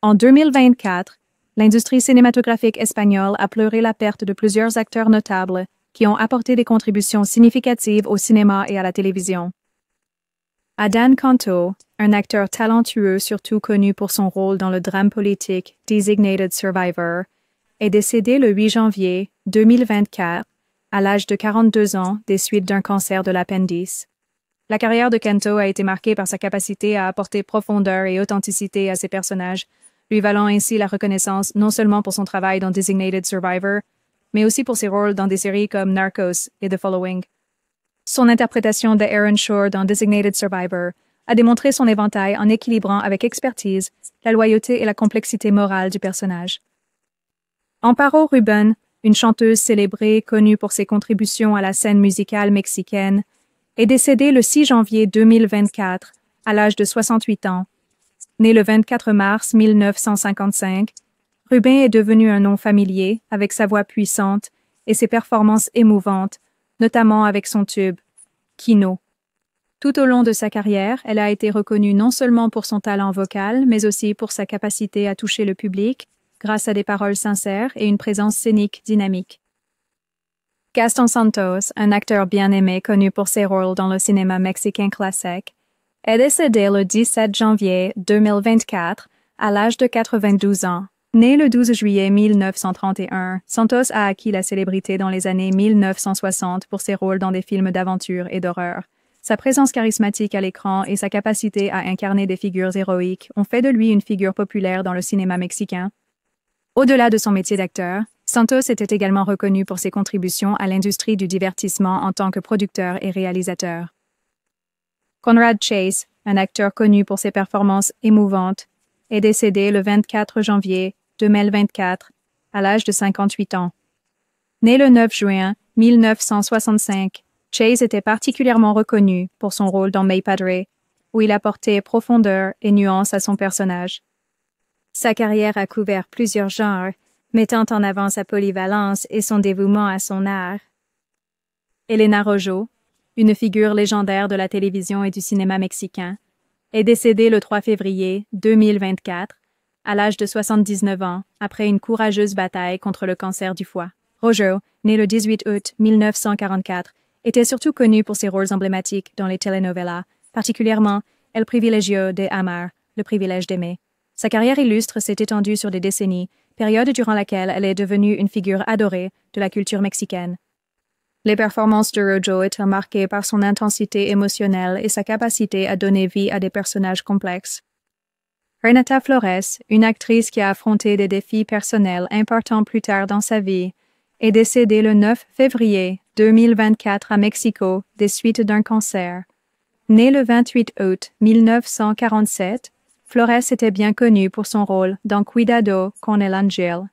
En 2024, l'industrie cinématographique espagnole a pleuré la perte de plusieurs acteurs notables qui ont apporté des contributions significatives au cinéma et à la télévision. Adán Canto, un acteur talentueux surtout connu pour son rôle dans le drame politique Designated Survivor, est décédé le 8 janvier 2024 à l'âge de 42 ans des suites d'un cancer de l'appendice. La carrière de Canto a été marquée par sa capacité à apporter profondeur et authenticité à ses personnages, lui valant ainsi la reconnaissance non seulement pour son travail dans Designated Survivor, mais aussi pour ses rôles dans des séries comme Narcos et The Following. Son interprétation de Aaron Shore dans Designated Survivor a démontré son éventail en équilibrant avec expertise la loyauté et la complexité morale du personnage. Amparo Rubén, une chanteuse célébrée connue pour ses contributions à la scène musicale mexicaine, est décédée le 6 janvier 2024 à l'âge de 68 ans. Née le 24 mars 1955, Rubén est devenu un nom familier avec sa voix puissante et ses performances émouvantes, notamment avec son tube « Kino ». Tout au long de sa carrière, elle a été reconnue non seulement pour son talent vocal, mais aussi pour sa capacité à toucher le public grâce à des paroles sincères et une présence scénique dynamique. Gaston Santos, un acteur bien aimé connu pour ses rôles dans le cinéma mexicain classique, est décédé le 17 janvier 2024 à l'âge de 92 ans. Né le 12 juillet 1931, Santos a acquis la célébrité dans les années 1960 pour ses rôles dans des films d'aventure et d'horreur. Sa présence charismatique à l'écran et sa capacité à incarner des figures héroïques ont fait de lui une figure populaire dans le cinéma mexicain. Au-delà de son métier d'acteur, Santos était également reconnu pour ses contributions à l'industrie du divertissement en tant que producteur et réalisateur. Conrad Chase, un acteur connu pour ses performances émouvantes, est décédé le 24 janvier 2024 à l'âge de 58 ans. Né le 9 juin 1965, Chase était particulièrement reconnu pour son rôle dans My Padre, où il apportait profondeur et nuance à son personnage. Sa carrière a couvert plusieurs genres, mettant en avant sa polyvalence et son dévouement à son art. Elena Rojo, une figure légendaire de la télévision et du cinéma mexicain, est décédée le 3 février 2024 à l'âge de 79 ans après une courageuse bataille contre le cancer du foie. Rojo, né le 18 août 1944, était surtout connu pour ses rôles emblématiques dans les telenovelas, particulièrement El Privilegio de Amar, le privilège d'aimer. Sa carrière illustre s'est étendue sur des décennies, période durant laquelle elle est devenue une figure adorée de la culture mexicaine. Les performances de Rojo étaient marquées par son intensité émotionnelle et sa capacité à donner vie à des personnages complexes. Renata Flores, une actrice qui a affronté des défis personnels importants plus tard dans sa vie, est décédée le 9 février 2024 à Mexico des suites d'un cancer. Née le 28 août 1947, Flores était bien connue pour son rôle dans Cuidado con el Ángel.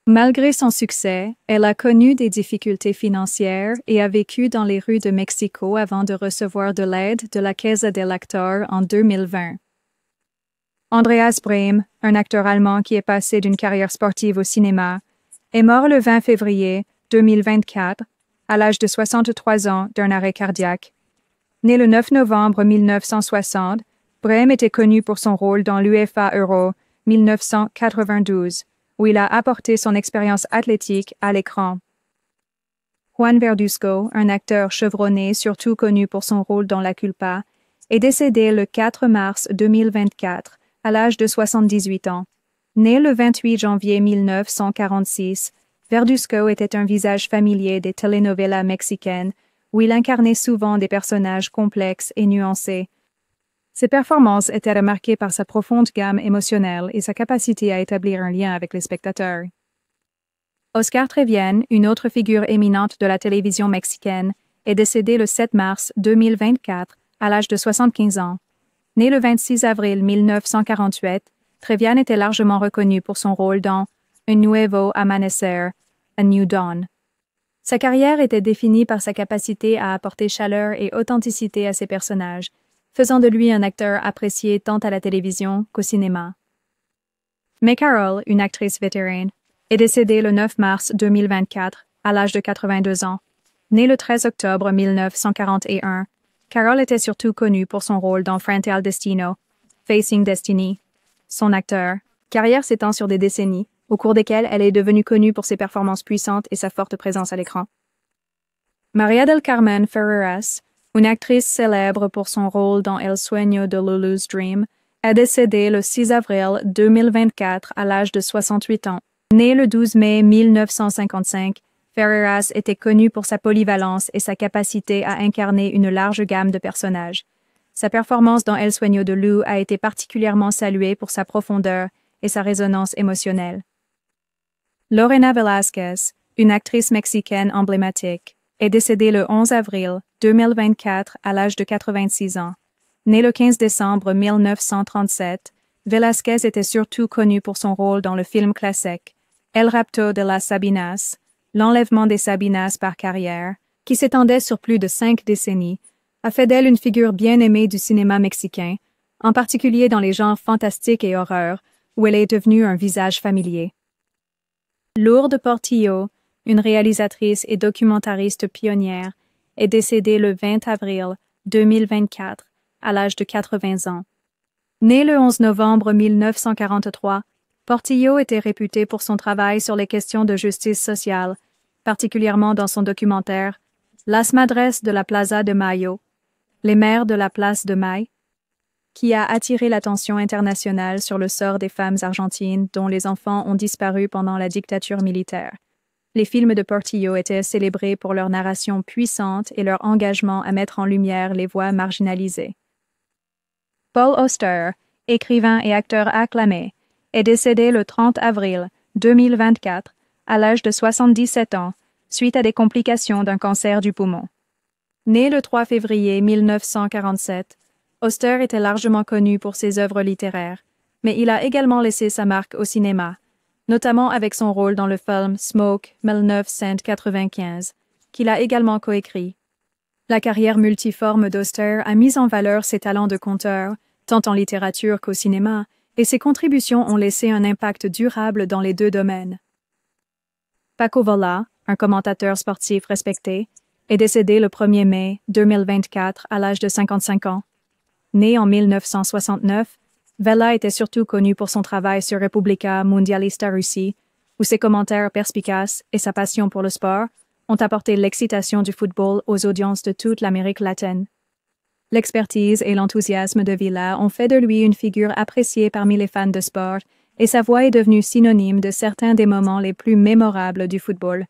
Malgré son succès, elle a connu des difficultés financières et a vécu dans les rues de Mexico avant de recevoir de l'aide de la Casa del Actor en 2020. Andreas Brehme, un acteur allemand qui est passé d'une carrière sportive au cinéma, est mort le 20 février 2024 à l'âge de 63 ans d'un arrêt cardiaque. Né le 9 novembre 1960, Brehme était connu pour son rôle dans l'UEFA Euro 1992, où il a apporté son expérience athlétique à l'écran. Juan Verduzco, un acteur chevronné surtout connu pour son rôle dans La Culpa, est décédé le 4 mars 2024 à l'âge de 78 ans. Né le 28 janvier 1946, Verduzco était un visage familier des telenovelas mexicaines où il incarnait souvent des personnages complexes et nuancés. Ses performances étaient remarquées par sa profonde gamme émotionnelle et sa capacité à établir un lien avec les spectateurs. Oscar Treviño, une autre figure éminente de la télévision mexicaine, est décédé le 7 mars 2024 à l'âge de 75 ans. Né le 26 avril 1948, Treviño était largement reconnu pour son rôle dans Un Nuevo Amanecer, A New Dawn. Sa carrière était définie par sa capacité à apporter chaleur et authenticité à ses personnages, faisant de lui un acteur apprécié tant à la télévision qu'au cinéma. May Carroll, une actrice vétérane, est décédée le 9 mars 2024 à l'âge de 82 ans. Née le 13 octobre 1941, Carroll était surtout connue pour son rôle dans Frente al Destino, Facing Destiny. Son acteur, carrière s'étend sur des décennies, au cours desquelles elle est devenue connue pour ses performances puissantes et sa forte présence à l'écran. María del Carmen Ferreras, une actrice célèbre pour son rôle dans El Sueño de Lulu's Dream, est décédée le 6 avril 2024 à l'âge de 68 ans. Née le 12 mai 1955, Ferreras était connue pour sa polyvalence et sa capacité à incarner une large gamme de personnages. Sa performance dans El Sueño de Lu a été particulièrement saluée pour sa profondeur et sa résonance émotionnelle. Lorena Velázquez, une actrice mexicaine emblématique, est décédée le 11 avril 2024 à l'âge de 86 ans. Née le 15 décembre 1937, Velázquez était surtout connue pour son rôle dans le film classique El rapto de las Sabinas, l'enlèvement des Sabinas par Carrière, qui s'étendait sur plus de 5 décennies, a fait d'elle une figure bien aimée du cinéma mexicain, en particulier dans les genres fantastiques et horreur, où elle est devenue un visage familier. Lourdes Portillo, une réalisatrice et documentariste pionnière, est décédée le 20 avril 2024 à l'âge de 80 ans. Née le 11 novembre 1943, Portillo était réputée pour son travail sur les questions de justice sociale, particulièrement dans son documentaire Las Madres de la Plaza de Mayo, les mères de la place de Mayo, qui a attiré l'attention internationale sur le sort des femmes argentines dont les enfants ont disparu pendant la dictature militaire. Les films de Portillo étaient célébrés pour leur narration puissante et leur engagement à mettre en lumière les voix marginalisées. Paul Auster, écrivain et acteur acclamé, est décédé le 30 avril 2024 à l'âge de 77 ans suite à des complications d'un cancer du poumon. Né le 3 février 1947, Auster était largement connu pour ses œuvres littéraires, mais il a également laissé sa marque au cinéma, notamment avec son rôle dans le film Smoke 1995, qu'il a également coécrit. La carrière multiforme d'Auster a mis en valeur ses talents de conteur, tant en littérature qu'au cinéma, et ses contributions ont laissé un impact durable dans les deux domaines. Paco Vola, un commentateur sportif respecté, est décédé le 1er mai 2024 à l'âge de 55 ans. Né en 1969, Vela était surtout connu pour son travail sur Republika Mundialista Russie, où ses commentaires perspicaces et sa passion pour le sport ont apporté l'excitation du football aux audiences de toute l'Amérique latine. L'expertise et l'enthousiasme de Vela ont fait de lui une figure appréciée parmi les fans de sport, et sa voix est devenue synonyme de certains des moments les plus mémorables du football.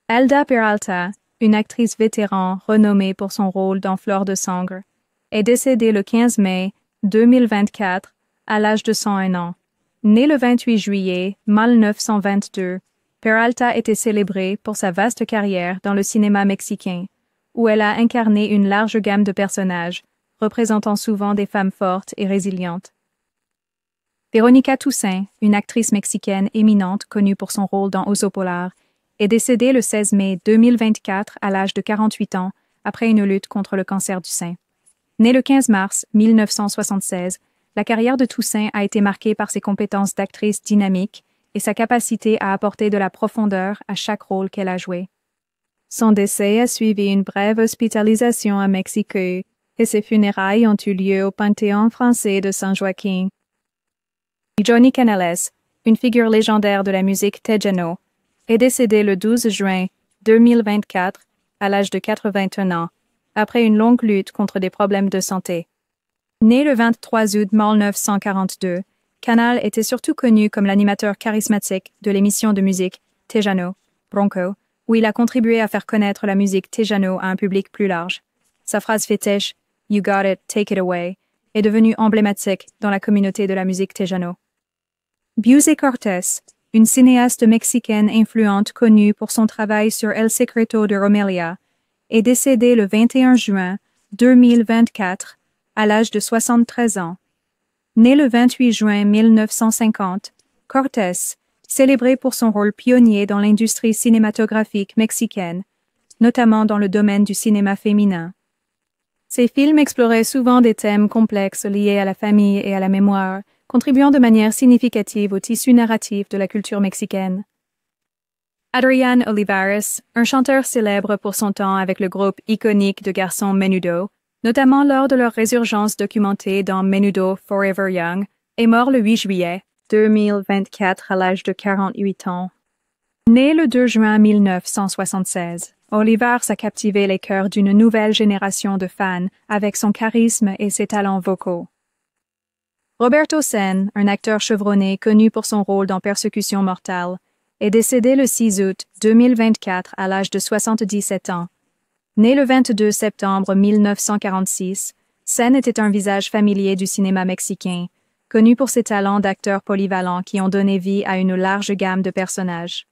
Alda Peralta, une actrice vétéran renommée pour son rôle dans Flor de Sangre, est décédée le 15 mai 2024 à l'âge de 101 ans. Née le 28 juillet 1922, Peralta était célébrée pour sa vaste carrière dans le cinéma mexicain, où elle a incarné une large gamme de personnages, représentant souvent des femmes fortes et résilientes. Veronica Toussaint, une actrice mexicaine éminente connue pour son rôle dans Oso Polar, est décédée le 16 mai 2024 à l'âge de 48 ans après une lutte contre le cancer du sein. Née le 15 mars 1976, la carrière de Toussaint a été marquée par ses compétences d'actrice dynamique et sa capacité à apporter de la profondeur à chaque rôle qu'elle a joué. Son décès a suivi une brève hospitalisation à Mexico et ses funérailles ont eu lieu au Panthéon français de San Joaquin. Johnny Canales, une figure légendaire de la musique tejano, est décédé le 12 juin 2024 à l'âge de 81 ans, après une longue lutte contre des problèmes de santé. Né le 23 août 1942, Canal était surtout connu comme l'animateur charismatique de l'émission de musique Tejano, Bronco, où il a contribué à faire connaître la musique tejano à un public plus large. Sa phrase fétiche « You got it, take it away » est devenue emblématique dans la communauté de la musique tejano. Busey Cortés, une cinéaste mexicaine influente connue pour son travail sur El Secreto de Romelia, est décédée le 21 juin 2024 à l'âge de 73 ans. Né le 28 juin 1950, Cortés, célébré pour son rôle pionnier dans l'industrie cinématographique mexicaine, notamment dans le domaine du cinéma féminin. Ses films exploraient souvent des thèmes complexes liés à la famille et à la mémoire, contribuant de manière significative au tissu narratif de la culture mexicaine. Adrián Olivares, un chanteur célèbre pour son temps avec le groupe iconique de garçons Menudo, notamment lors de leur résurgence documentée dans Menudo Forever Young, est mort le 8 juillet 2024 à l'âge de 48 ans. Né le 2 juin 1976, Oliver a captivé les cœurs d'une nouvelle génération de fans avec son charisme et ses talents vocaux. Roberto Sen, un acteur chevronné connu pour son rôle dans Persécution mortale, est décédé le 6 août 2024 à l'âge de 77 ans. Né le 22 septembre 1946, Sen était un visage familier du cinéma mexicain, connu pour ses talents d'acteur polyvalent qui ont donné vie à une large gamme de personnages.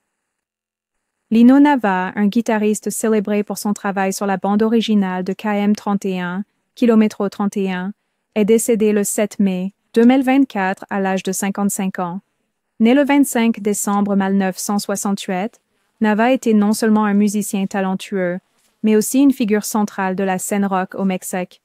Lino Nava, un guitariste célébré pour son travail sur la bande originale de KM31, Kilométro 31, est décédé le 7 mai 2024 à l'âge de 55 ans. Né le 25 décembre 1968, Nava était non seulement un musicien talentueux, mais aussi une figure centrale de la scène rock au Mexique.